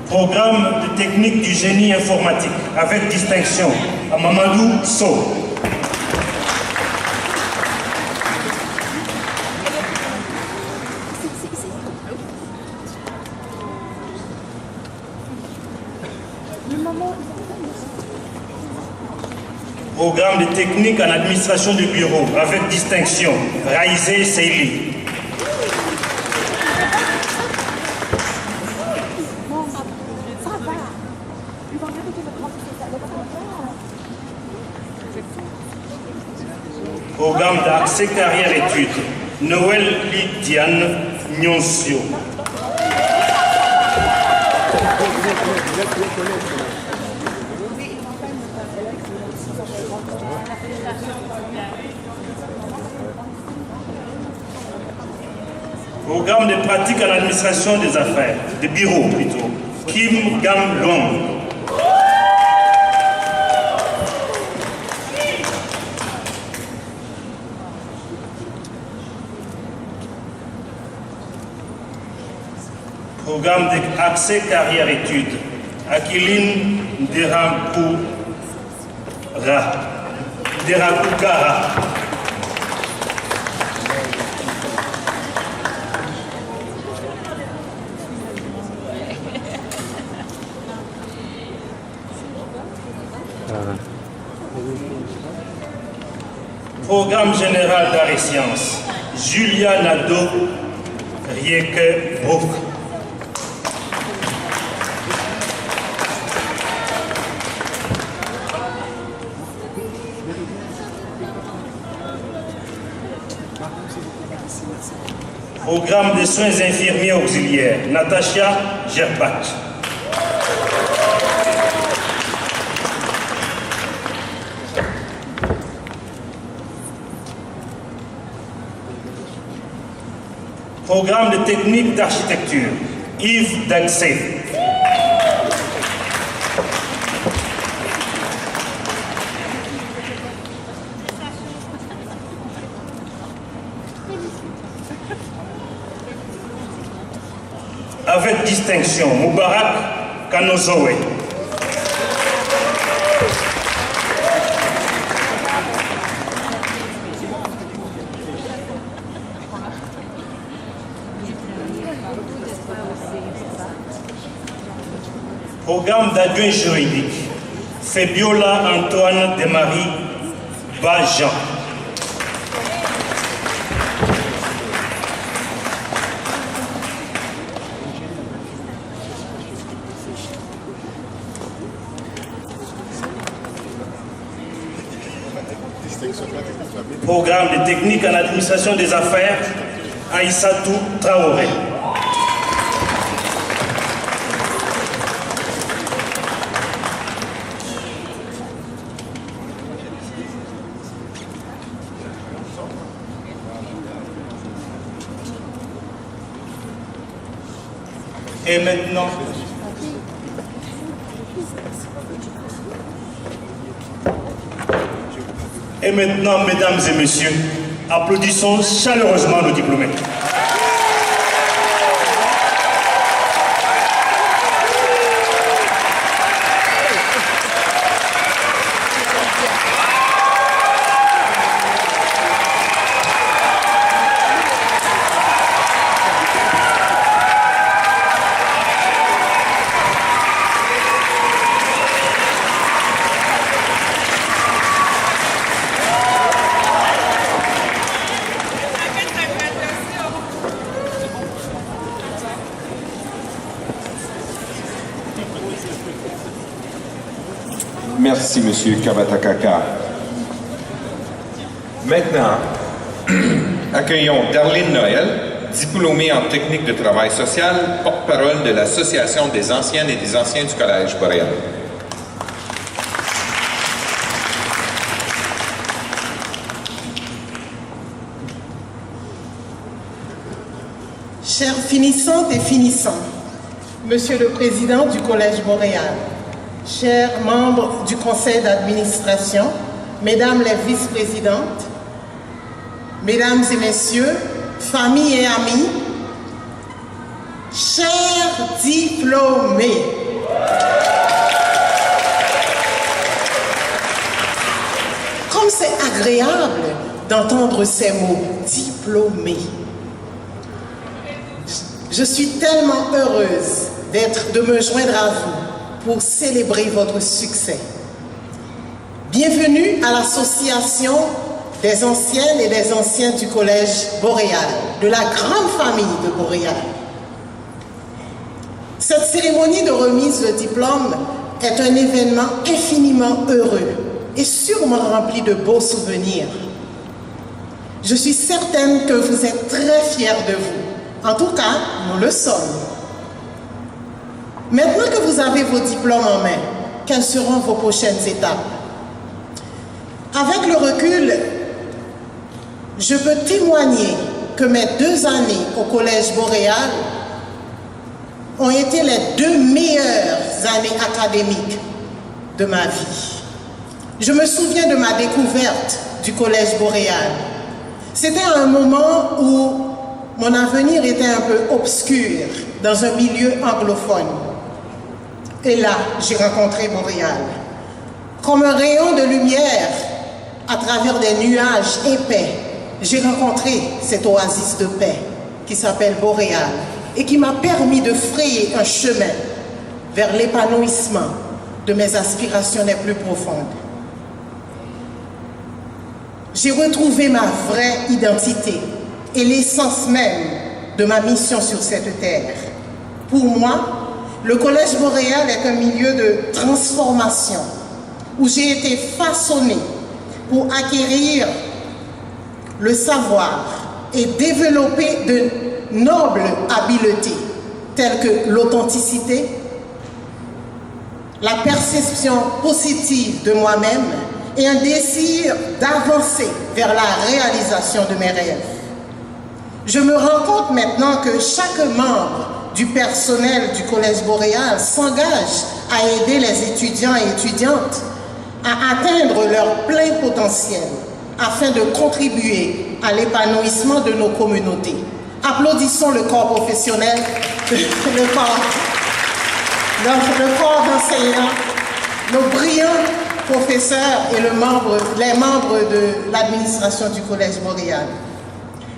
Programme de technique du génie informatique avec distinction à Mamadou Sow. Programme de technique en administration de bureau avec distinction, Raïsé Seili. Programme d'accès carrière-études, Noël Lydiane Nyonsio. Programme de pratique en administration des affaires, de bureau plutôt, Kim Gam Long. Programme d'accès carrière-études, Akiline Derakukara. Programme général d'art et sciences, Julia Nadeau Rieke Brook. Programme de soins infirmiers auxiliaires, Natacha Gerbach. Programme de technique d'architecture, Yves Daxé. Avec distinction, Moubarak Kanozowe. Programme d'adjoint juridique, Fabiola Antoine de Marie Bajan. Programme de technique en administration des affaires, Aïssatou Traoré. Et maintenant, mesdames et messieurs, applaudissons chaleureusement nos diplômés. Merci, Monsieur Kabatakaka. Maintenant, accueillons Darlene Noël, diplômée en technique de travail social, porte-parole de l'Association des anciennes et des anciens du Collège Boréal. Chers finissantes et finissants, Monsieur le Président du Collège Boréal, chers membres du Conseil d'administration, Mesdames les vice-présidentes, Mesdames et Messieurs, familles et amis, chers diplômés. Comme c'est agréable d'entendre ces mots, diplômés. Je suis tellement heureuse de me joindre à vous pour célébrer votre succès. Bienvenue à l'association des anciennes et des anciens du Collège Boréal, de la grande famille de Boréal. Cette cérémonie de remise de diplôme est un événement infiniment heureux et sûrement rempli de beaux souvenirs. Je suis certaine que vous êtes très fiers de vous. En tout cas, nous le sommes. Maintenant que vous avez vos diplômes en main, quelles seront vos prochaines étapes? Avec le recul, je peux témoigner que mes 2 années au Collège Boréal ont été les 2 meilleures années académiques de ma vie. Je me souviens de ma découverte du Collège Boréal. C'était un moment où mon avenir était un peu obscur dans un milieu anglophone. Et là, j'ai rencontré Boréal. Comme un rayon de lumière à travers des nuages épais, j'ai rencontré cette oasis de paix qui s'appelle Boréal et qui m'a permis de frayer un chemin vers l'épanouissement de mes aspirations les plus profondes. J'ai retrouvé ma vraie identité et l'essence même de ma mission sur cette terre. Pour moi, le Collège Boréal est un milieu de transformation où j'ai été façonnée pour acquérir le savoir et développer de nobles habiletés telles que l'authenticité, la perception positive de moi-même et un désir d'avancer vers la réalisation de mes rêves. Je me rends compte maintenant que chaque membre du personnel du Collège Boréal s'engage à aider les étudiants et étudiantes à atteindre leur plein potentiel afin de contribuer à l'épanouissement de nos communautés. Applaudissons le corps professionnel, le corps d'enseignants, nos brillants professeurs et les membres de l'administration du Collège Boréal.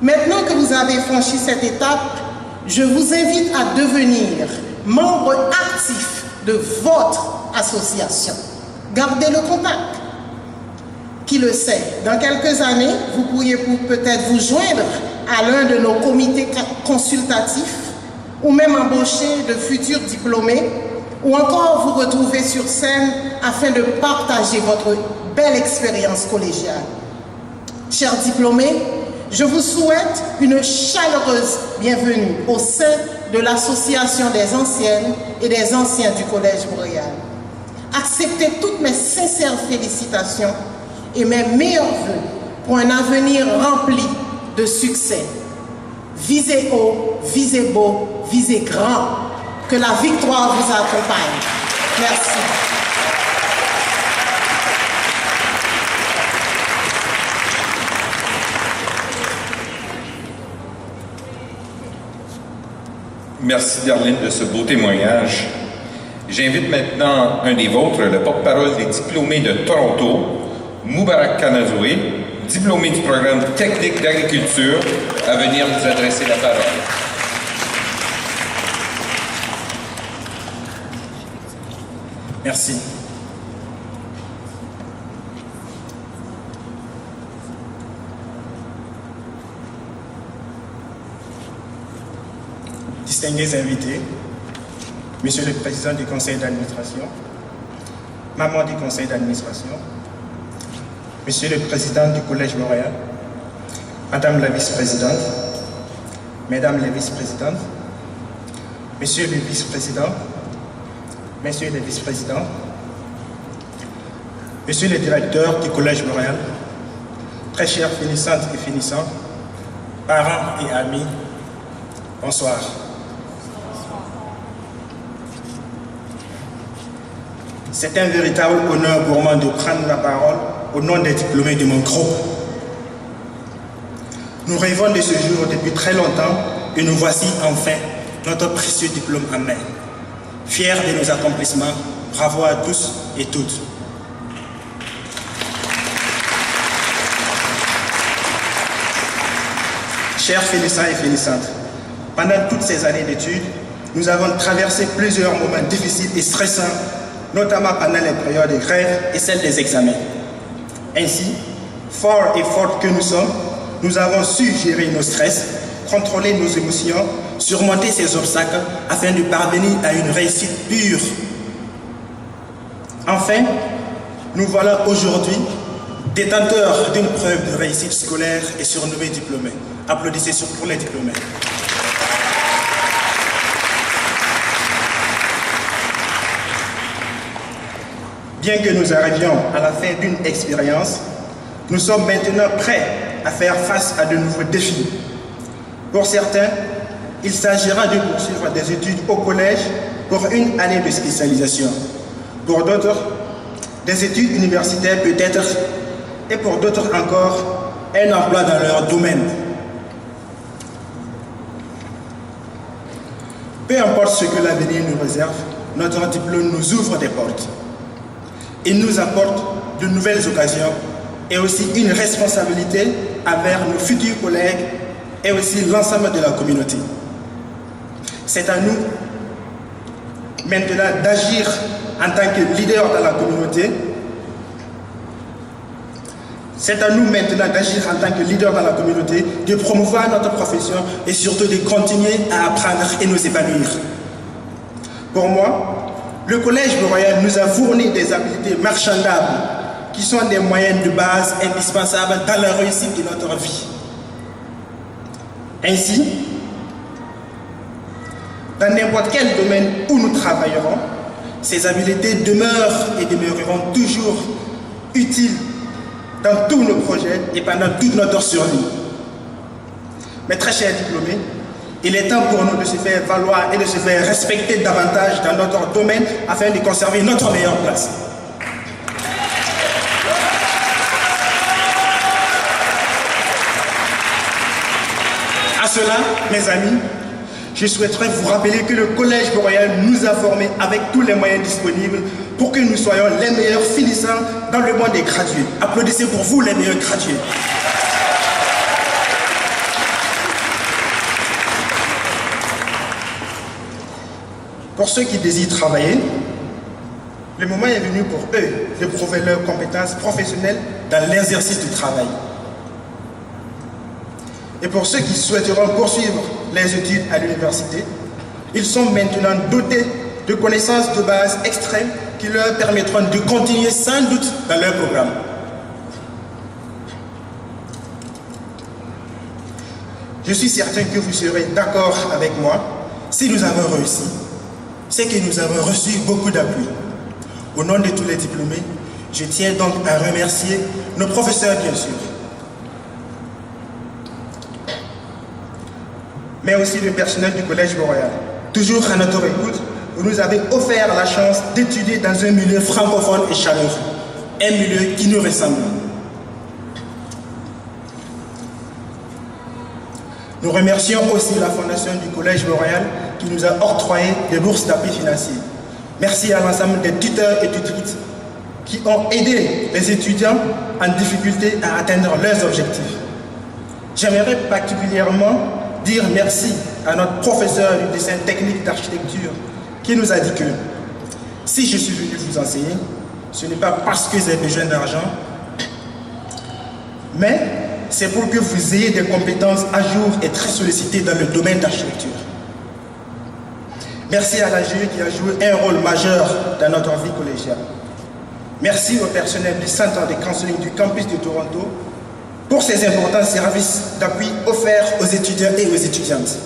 Maintenant que vous avez franchi cette étape, je vous invite à devenir membre actif de votre association. Gardez le contact. Qui le sait, dans quelques années, vous pourriez peut-être vous joindre à l'un de nos comités consultatifs ou même embaucher de futurs diplômés ou encore vous retrouver sur scène afin de partager votre belle expérience collégiale. Chers diplômés, je vous souhaite une chaleureuse bienvenue au sein de l'Association des anciennes et des anciens du Collège Boréal. Acceptez toutes mes sincères félicitations et mes meilleurs vœux pour un avenir rempli de succès. Visez haut, visez beau, visez grand. Que la victoire vous accompagne. Merci. Merci Darlene de ce beau témoignage. J'invite maintenant un des vôtres, le porte-parole des diplômés de Toronto, Moubarak Kanazoué, diplômé du programme technique d'agriculture, à venir nous adresser la parole. Merci. Distingués invités, Monsieur le Président du Conseil d'administration, Maman du Conseil d'administration, Monsieur le Président du Collège Boréal, Madame la Vice-Présidente, Mesdames les Vice-Présidentes, Messieurs les Vice-Présidents, Messieurs les Vice-Présidents, Monsieur le Directeur du Collège Boréal, très chères finissantes et finissants, parents et amis, bonsoir. C'est un véritable honneur pour moi de prendre la parole au nom des diplômés de mon groupe. Nous rêvons de ce jour depuis très longtemps et nous voici enfin notre précieux diplôme en main. Fiers de nos accomplissements, bravo à tous et toutes. Chers finissants et finissantes, pendant toutes ces années d'études, nous avons traversé plusieurs moments difficiles et stressants, notamment pendant les périodes de grève et celles des examens. Ainsi, forts et fortes que nous sommes, nous avons su gérer nos stress, contrôler nos émotions, surmonter ces obstacles afin de parvenir à une réussite pure. Enfin, nous voilà aujourd'hui détenteurs d'une preuve de réussite scolaire et surnommés diplômés. Applaudissez pour les diplômés. Bien que nous arrivions à la fin d'une expérience, nous sommes maintenant prêts à faire face à de nouveaux défis. Pour certains, il s'agira de poursuivre des études au collège pour une année de spécialisation. Pour d'autres, des études universitaires peut-être, et pour d'autres encore, un emploi dans leur domaine. Peu importe ce que l'avenir nous réserve, notre diplôme nous ouvre des portes. Il nous apporte de nouvelles occasions et aussi une responsabilité envers nos futurs collègues et aussi l'ensemble de la communauté. C'est à nous maintenant d'agir en tant que leader dans la communauté. C'est à nous maintenant d'agir en tant que leader dans la communauté, de promouvoir notre profession et surtout de continuer à apprendre et nous épanouir. Pour moi, le Collège Boréal nous a fourni des habiletés marchandables qui sont des moyens de base indispensables dans la réussite de notre vie. Ainsi, dans n'importe quel domaine où nous travaillerons, ces habiletés demeurent et demeureront toujours utiles dans tous nos projets et pendant toute notre survie. Mes très chers diplômés, il est temps pour nous de se faire valoir et de se faire respecter davantage dans notre domaine afin de conserver notre meilleure place. À cela, mes amis, je souhaiterais vous rappeler que le Collège Boréal nous a formés avec tous les moyens disponibles pour que nous soyons les meilleurs finissants dans le monde des gradués. Applaudissez pour vous les meilleurs gradués. Pour ceux qui désirent travailler, le moment est venu pour eux de prouver leurs compétences professionnelles dans l'exercice du travail. Et pour ceux qui souhaiteront poursuivre les études à l'université, ils sont maintenant dotés de connaissances de base extrêmes qui leur permettront de continuer sans doute dans leur programme. Je suis certain que vous serez d'accord avec moi si nous avons réussi. C'est que nous avons reçu beaucoup d'appui. Au nom de tous les diplômés, je tiens donc à remercier nos professeurs, bien sûr, mais aussi le personnel du Collège Boréal. Toujours à notre écoute, vous nous avez offert la chance d'étudier dans un milieu francophone et chaleureux, un milieu qui nous ressemble. Nous remercions aussi la Fondation du Collège Boréal qui nous a octroyé des bourses d'appui financier. Merci à l'ensemble des tuteurs et tutrices qui ont aidé les étudiants en difficulté à atteindre leurs objectifs. J'aimerais particulièrement dire merci à notre professeur du dessin technique d'architecture qui nous a dit que si je suis venu vous enseigner, ce n'est pas parce que j'ai besoin d'argent, mais c'est pour que vous ayez des compétences à jour et très sollicitées dans le domaine d'architecture. Merci à l'AGE qui a joué un rôle majeur dans notre vie collégiale. Merci au personnel du Centre de counseling du campus de Toronto pour ces importants services d'appui offerts aux étudiants et aux étudiantes.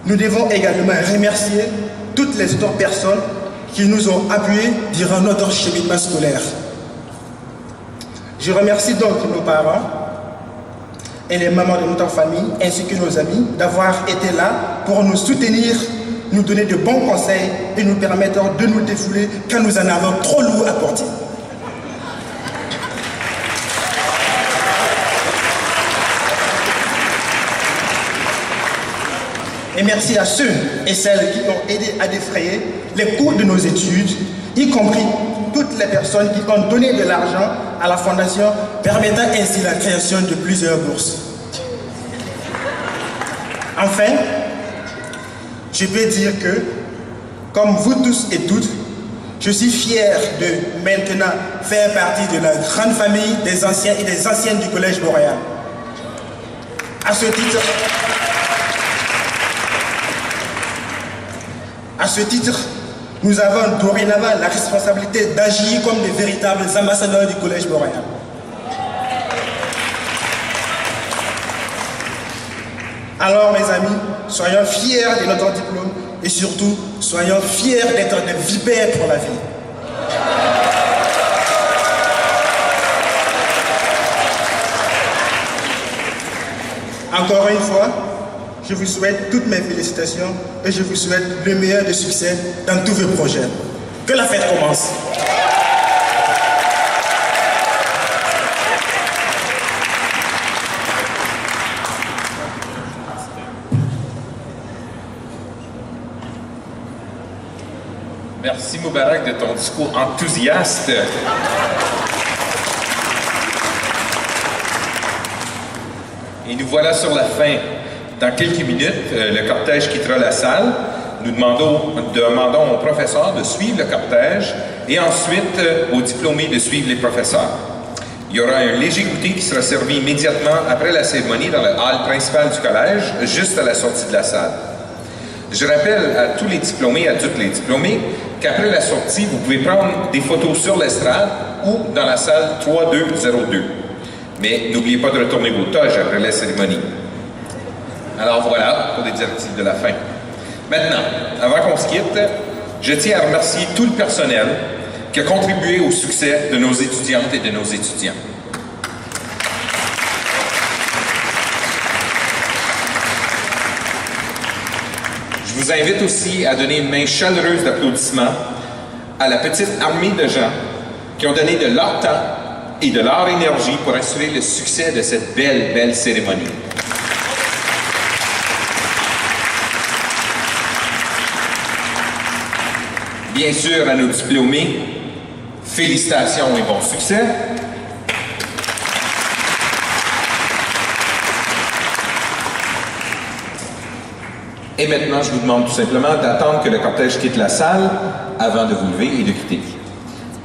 Nous devons également remercier toutes les autres personnes qui nous ont appuyés durant notre cheminement scolaire. Je remercie donc nos parents et les mamans de notre famille, ainsi que nos amis, d'avoir été là pour nous soutenir, nous donner de bons conseils et nous permettre de nous défouler quand nous en avons trop lourd à porter. Et merci à ceux et celles qui ont aidé à défrayer les coûts de nos études, y compris toutes les personnes qui ont donné de l'argent à la Fondation, permettant ainsi la création de plusieurs bourses. Enfin, je peux dire que, comme vous tous et toutes, je suis fier de maintenant faire partie de la grande famille des anciens et des anciennes du Collège Montréal. À ce titre, nous avons dorénavant la responsabilité d'agir comme de véritables ambassadeurs du Collège Montréal. Alors mes amis, soyons fiers de notre diplôme et surtout, soyons fiers d'être des vipères pour la vie. Encore une fois, je vous souhaite toutes mes félicitations et je vous souhaite le meilleur des succès dans tous vos projets. Que la fête commence! Merci Moubarak de ton discours enthousiaste. Et nous voilà sur la fin. Dans quelques minutes, le cortège quittera la salle. Nous demandons aux professeurs de suivre le cortège et ensuite aux diplômés de suivre les professeurs. Il y aura un léger goûter qui sera servi immédiatement après la cérémonie dans le hall principal du collège, juste à la sortie de la salle. Je rappelle à tous les diplômés, à toutes les diplômées, qu'après la sortie, vous pouvez prendre des photos sur l'estrade ou dans la salle 3202. Mais n'oubliez pas de retourner vos toges après la cérémonie. Alors voilà pour les directives de la fin. Maintenant, avant qu'on se quitte, je tiens à remercier tout le personnel qui a contribué au succès de nos étudiantes et de nos étudiants. Je vous invite aussi à donner une main chaleureuse d'applaudissements à la petite armée de gens qui ont donné de leur temps et de leur énergie pour assurer le succès de cette belle cérémonie. Bien sûr, à nos diplômés, félicitations et bon succès. Et maintenant, je vous demande tout simplement d'attendre que le cortège quitte la salle avant de vous lever et de quitter.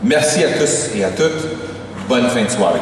Merci à tous et à toutes. Bonne fin de soirée.